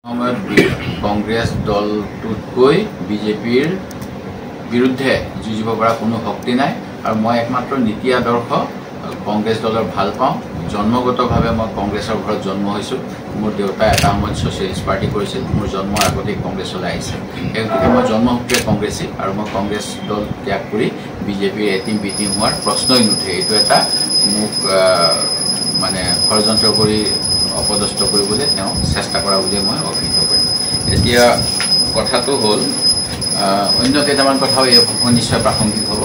কংগ্ৰেছ দলটোতকৈ বিজেপিৰ বিৰুদ্ধে যুঁজিব পৰা কোনো শক্তি নাই আৰু মই একমাত্ৰ নীতি আদৰ্শ কংগ্ৰেছ দলৰ ভাল পাওঁ। জন্মগতভাৱে মই কংগ্ৰেছৰ ঘৰত জন্ম হৈছোঁ। মোৰ দেউতাই এটা সময়ত ছ'চিয়েলিষ্ট পাৰ্টি কৰিছিল। মোৰ জন্মৰ আগতেই কংগ্ৰেছলৈ আহিছে। সেই গতিকে মই জন্মসূত্ৰে কংগ্ৰেছী আৰু মই কংগ্ৰেছ দল ত্যাগ কৰি বিজেপিৰ এটিম বিটিম হোৱাৰ প্ৰশ্নই নুঠে। এইটো এটা মোক মানে ষড়যন্ত্ৰ কৰি অপদস্থ কৰিবলৈ তেওঁ চেষ্টা কৰা বুলি মই অভিহিত কৰিম। এতিয়া কথাটো হ'ল অন্য কেইটামান কথাও এই নিশ্চয় প্ৰাসংগিক হ'ব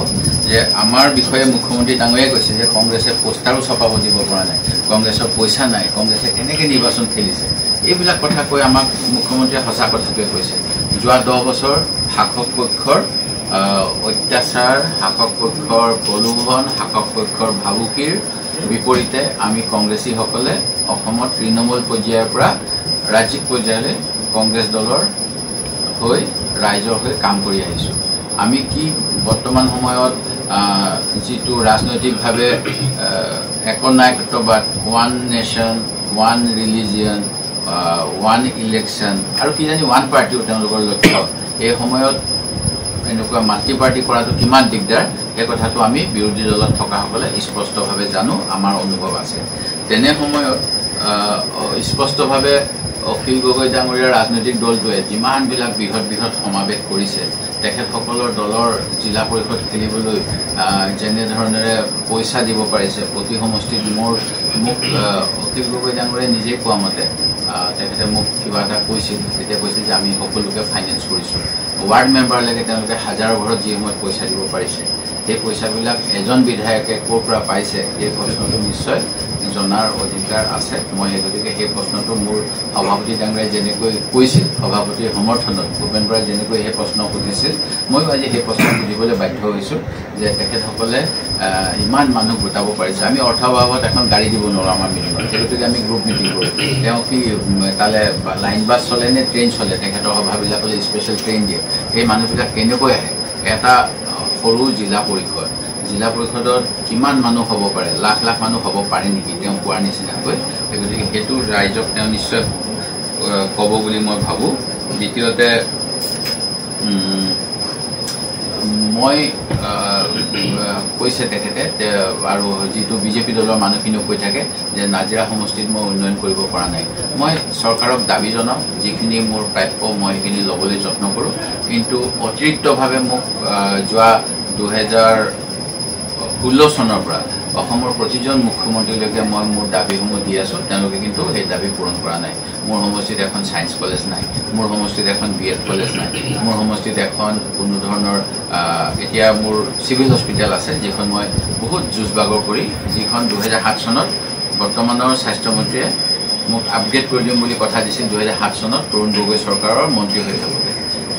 যে আমাৰ বিষয়ে মুখ্যমন্ত্ৰী ডাঙৰীয়াই কৈছে যে কংগ্ৰেছে পোষ্টাৰো ছপাব দিব পৰা নাই, কংগ্ৰেছৰ পইচা নাই, কংগ্ৰেছে কেনেকৈ নিৰ্বাচন খেলিছে। এইবিলাক কথা কৈ আমাক মুখ্যমন্ত্ৰীয়ে সঁচা কথাটোৱে কৈছে। যোৱা 10 বছৰ শাসক পক্ষৰ অত্যাচাৰ, শাসক পক্ষৰ প্ৰলোভন, শাসক পক্ষৰ ভাবুকিৰ বিপৰীতে আমি কংগ্ৰেছীসকলে অসমত তৃণমূল পৰ্যায়ৰ পৰা ৰাজ্যিক পৰ্যায়লৈ কংগ্ৰেছ দলৰ হৈ ৰাইজৰ হৈ কাম কৰি আহিছোঁ। আমি কি বৰ্তমান সময়ত যিটো ৰাজনৈতিকভাৱে একনায়কত্ববাদ, one nation, one religion, one election আৰু কিজানি ওৱান পাৰ্টিও তেওঁলোকৰ লক্ষ্য, এই সময়ত এনেকুৱা মাল্টি পাৰ্টি কৰাটো কিমান দিগদাৰ এই কথাটো আমি বিৰোধী দলত থকাসকলে স্পষ্টভাৱে জানো, আমাৰ অনুভৱ আছে। তেনে সময়ত স্পষ্টভাৱে অখিল গগৈ ডাঙৰীয়াৰ ৰাজনৈতিক দলটোৱে যিমানবিলাক বৃহৎ বৃহৎ সমাৱেশ কৰিছে, তেখেতসকলৰ দলৰ জিলা পৰিষদ খেলিবলৈ যেনেধৰণেৰে পইচা দিব পাৰিছে, প্ৰতি সমষ্টিত মোক অখিল গগৈ ডাঙৰীয়াই নিজেই কোৱা মতে তেখেতে মোক কিবা এটা কৈছিল, তেতিয়া কৈছিল যে আমি সকলোকে ফাইনেন্স কৰিছোঁ। ৱাৰ্ড মেম্বাৰলৈকে তেওঁলোকে হাজাৰৰ ঘৰত যি সময়ত পইচা দিব পাৰিছে, সেই পইচাবিলাক এজন বিধায়কে ক'ৰ পৰা পাইছে সেই প্ৰশ্নটো নিশ্চয় জনাৰ অধিকাৰ আছে। মই সেই গতিকে সেই প্ৰশ্নটো মোৰ সভাপতি ডাঙৰীয়াই যেনেকৈ কৈছিল, সভাপতিৰ সমৰ্থনত ভূপেন বৰাই যেনেকৈ সেই প্ৰশ্ন সুধিছিল, ময়ো আজি সেই প্ৰশ্ন সুধিবলৈ বাধ্য হৈছোঁ যে তেখেতসকলে ইমান মানুহ গোটাব পাৰিছে। আমি অৰ্থভাৱত এখন গাড়ী দিব নোৱাৰোঁ আমাৰ মিটিঙত, সেই গতিকে আমি গ্ৰুপ মিটিং কৰোঁ। তেওঁ কি তালে লাইন বাছ চলে নে ট্ৰেইন চলে, তেখেতৰ সভাবিলাকলৈ স্পেচিয়েল ট্ৰেইন দিয়ে। সেই মানুহবিলাক কেনেকৈ আহে? এটা সৰু জিলা পৰিষদত কিমান মানুহ হ'ব পাৰে, লাখ লাখ মানুহ হ'ব পাৰে নেকি তেওঁ কোৱাৰ নিচিনাকৈ। সেই গতিকে সেইটো ৰাইজক তেওঁ নিশ্চয় ক'ব বুলি মই ভাবোঁ। দ্বিতীয়তে মই কৈছে তেখেতে আৰু যিটো বিজেপি দলৰ মানুহখিনিও কৈ থাকে যে নাজিৰা সমষ্টিত মই উন্নয়ন কৰিব পৰা নাই। মই চৰকাৰক দাবী জনাওঁ, যিখিনি মোৰ প্ৰাপ্য মই সেইখিনি ল'বলৈ যত্ন কৰোঁ, কিন্তু অতিৰিক্তভাৱে মোক যোৱা 2016 চনৰ পৰা অসমৰ প্ৰতিজন মুখ্যমন্ত্ৰীলৈকে মই মোৰ দাবীসমূহ দি আছোঁ, তেওঁলোকে কিন্তু সেই দাবী পূৰণ কৰা নাই। মোৰ সমষ্টিত এখন ছায়েন্স কলেজ নাই, মোৰ সমষ্টিত এখন BEd কলেজ নাই, মোৰ সমষ্টিত এখন কোনো ধৰণৰ এতিয়া মোৰ চিভিল হস্পিটেল আছে, যিখন মই বহুত যুঁজ বাগৰ কৰি, যিখন 2007 চনত বৰ্তমানৰ স্বাস্থ্যমন্ত্ৰীয়ে মোক আপগ্ৰেড কৰি দিম বুলি কথা দিছিল 2007 চনত তৰুণ গগৈ চৰকাৰৰ মন্ত্ৰী হৈ থাকোঁতে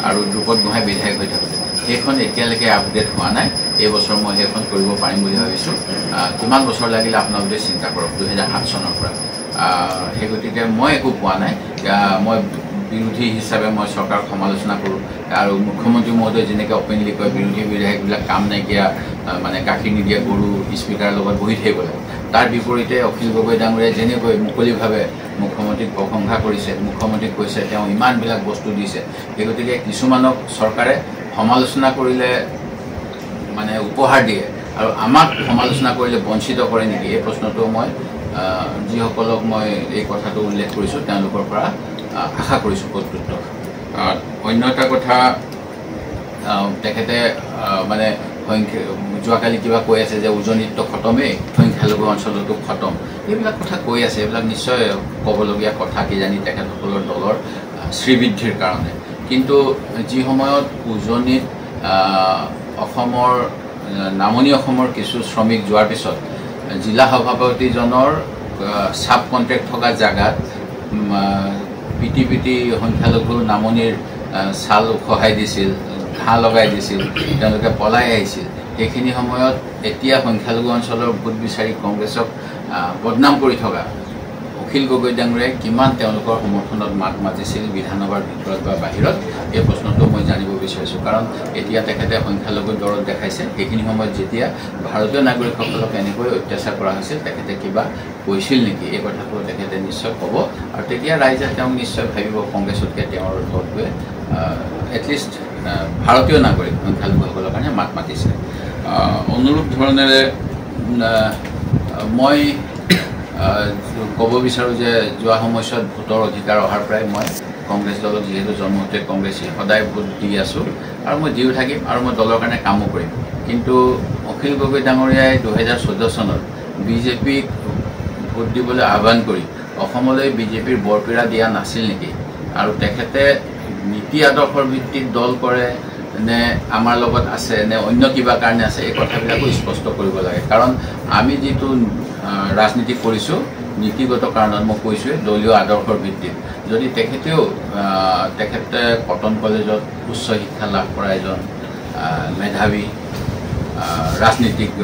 আৰু দ্ৰুপদ গোহাঁই বিধায়ক হৈ থাকোঁতে। সেইখন এতিয়ালৈকে আপগ্ৰেড হোৱা নাই। এই বছৰ মই সেইখন কৰিব পাৰিম বুলি ভাবিছোঁ। কিমান বছৰ লাগিলে আপোনালোকে চিন্তা কৰক, 2007 চনৰ পৰা। সেই গতিকে মই একো পোৱা নাই। মই বিৰোধী হিচাপে মই চৰকাৰক সমালোচনা কৰোঁ আৰু মুখ্যমন্ত্ৰী মহোদয় যেনেকৈ অপেনলি কয় বিৰোধী বিধায়কবিলাক কাম নাইকিয়া, মানে গাখীৰ নিদিয়া গৰু স্পীকাৰৰ লগত বহি থাকিব লাগে। তাৰ বিপৰীতে অখিল গগৈ ডাঙৰীয়াই যেনেকৈ মুকলিভাৱে মুখ্যমন্ত্ৰীক প্ৰশংসা কৰিছে, মুখ্যমন্ত্ৰীক কৈছে তেওঁ ইমানবিলাক বস্তু দিছে। সেই গতিকে কিছুমানক চৰকাৰে সমালোচনা কৰিলে মানে উপহাৰ দিয়ে আৰু আমাক সমালোচনা কৰিলে বঞ্চিত কৰে নেকি, এই প্ৰশ্নটো মই যিসকলক মই এই কথাটো উল্লেখ কৰিছোঁ তেওঁলোকৰ পৰা আশা কৰিছোঁ কৰ্তৃত্ব। অন্য এটা কথা, তেখেতে মানে যোৱাকালি কিবা কৈ আছে যে উজনিতটো খতমেই, সংখ্যালঘু অঞ্চলতো খতম, এইবিলাক কথা কৈ আছে। এইবিলাক নিশ্চয় ক'বলগীয়া কথা, কিজানি তেখেতসকলৰ দলৰ শ্ৰীবৃদ্ধিৰ কাৰণে। কিন্তু যি সময়ত উজনিত অসমৰ নামনি অসমৰ কিছু শ্ৰমিক যোৱাৰ পিছত জিলা সভাপতিজনৰ চাব কণ্ট্ৰেক্ট থকা জেগাত পিটি সংখ্যালঘু নামনিৰ ছাল উখহাই দিছিল, ঘাঁহ লগাই দিছিল, তেওঁলোকে পলাই আহিছিল। সেইখিনি সময়ত এতিয়া সংখ্যালঘু অঞ্চলৰ ভোট বিচাৰি কংগ্ৰেছক বদনাম কৰি থকা অখিল গগৈ ডাঙৰীয়াই কিমান তেওঁলোকৰ সমৰ্থনত মাত মাতিছিল বিধানসভাৰ ভিতৰত বা বাহিৰত এই প্ৰশ্নটো মই জানিব বিচাৰিছোঁ কাৰণ এতিয়া তেখেতে সংখ্যালঘু দৰত দেখাইছে সেইখিনি সময়ত যেতিয়া ভাৰতীয় নাগৰিকসকলক এনেকৈ অত্যাচাৰ কৰা হৈছিল তেখেতে কিবা কৈছিল নেকি এই কথাটো তেখেতে নিশ্চয় ক'ব আৰু তেতিয়া ৰাইজে তেওঁক নিশ্চয় ভাবিব কংগ্ৰেছতকৈ তেওঁৰ দলটোৱে এটলিষ্ট ভাৰতীয় নাগৰিক সংখ্যালঘুসকলৰ কাৰণে মাত মাতিছে অনুৰূপ ধৰণেৰে মই ক'ব বিচাৰোঁ যে যোৱা সময়ছোৱাত ভোটৰ অধিকাৰ অহাৰ পৰাই মই কংগ্ৰেছ দলত যিহেতু জন্মতে কংগ্ৰেছী সদায় ভোট দি আছোঁ আৰু মই দিও থাকিম আৰু মই দলৰ কাৰণে কামো কৰিম কিন্তু অখিল গগৈ ডাঙৰীয়াই 2014 চনত বিজেপিক ভোট দিবলৈ আহ্বান কৰি অসমলৈ বিজেপিৰ বৰপীৰা দিয়া নাছিল নেকি আৰু তেখেতে নীতি আদৰ্শৰ ভিত্তিত দল কৰে নে আমাৰ লগত আছে নে অন্য কিবা কাৰণে আছে এই কথাবিলাকো স্পষ্ট কৰিব লাগে কাৰণ আমি যিটো ৰাজনীতি কৰিছোঁ নীতিগত কাৰণত মই কৈছোঁৱে দলীয় আদৰ্শৰ ভিত্তিত যদি তেখেতে কটন কলেজত উচ্চ শিক্ষা লাভ কৰা এজন মেধাৱী ৰাজনীতিজ্ঞ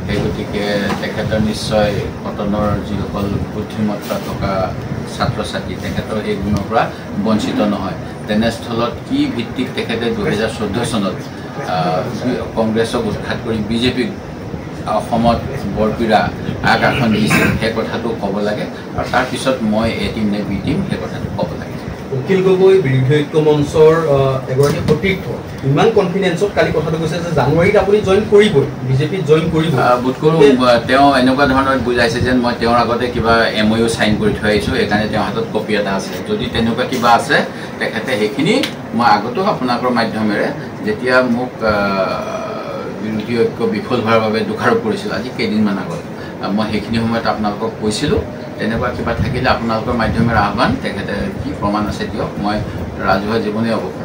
সেই গতিকে তেখেতৰ নিশ্চয় কটনৰ যিসকল বুদ্ধিমত্তা থকা ছাত্ৰ ছাত্ৰী তেখেতৰ সেই গুণৰ পৰা বঞ্চিত নহয় তেনেস্থলত কি ভিত্তিত তেখেতে 2014 চনত কংগ্ৰেছক উৎখাত কৰি বিজেপিক অসমত বৰপীৰা আগশাখন দিছিল সেই কথাটো ক'ব লাগে আৰু তাৰপিছত মই এ টিম নে বি টিম সেই কথাটো ক'ব লাগে অখিল গগৈ বিৰোধী ঐক্য মঞ্চৰ এগৰাকী সতীৰ্থ ইমান কনফিডেন্সত কালি কথাটো কৈছে যে জানুৱাৰীত আপুনি জইন কৰিবই বিজেপিত জইন কৰিব বোধ কৰোঁ তেওঁ এনেকুৱা ধৰণৰ বুজাইছে যেন মই তেওঁৰ আগতে কিবা MOU চাইন কৰি থৈ আহিছোঁ সেইকাৰণে তেওঁৰ হাতত কপি এটা আছে যদি তেনেকুৱা কিবা আছে তেখেতে সেইখিনি মই আগতেও আপোনালোকৰ মাধ্যমেৰে যেতিয়া মোক বিৰোধী ঐক্য বিফল হোৱাৰ বাবে দোষাৰোপ কৰিছিল আজি কেইদিনমান আগত মই সেইখিনি সময়ত আপোনালোকক কৈছিলোঁ তেনেকুৱা কিবা থাকিলে আপোনালোকৰ মাধ্যমেৰে আহ্বান তেখেতে কি প্ৰমাণ আছে দিয়ক মই ৰাজহুৱা জীৱনেই অৱগত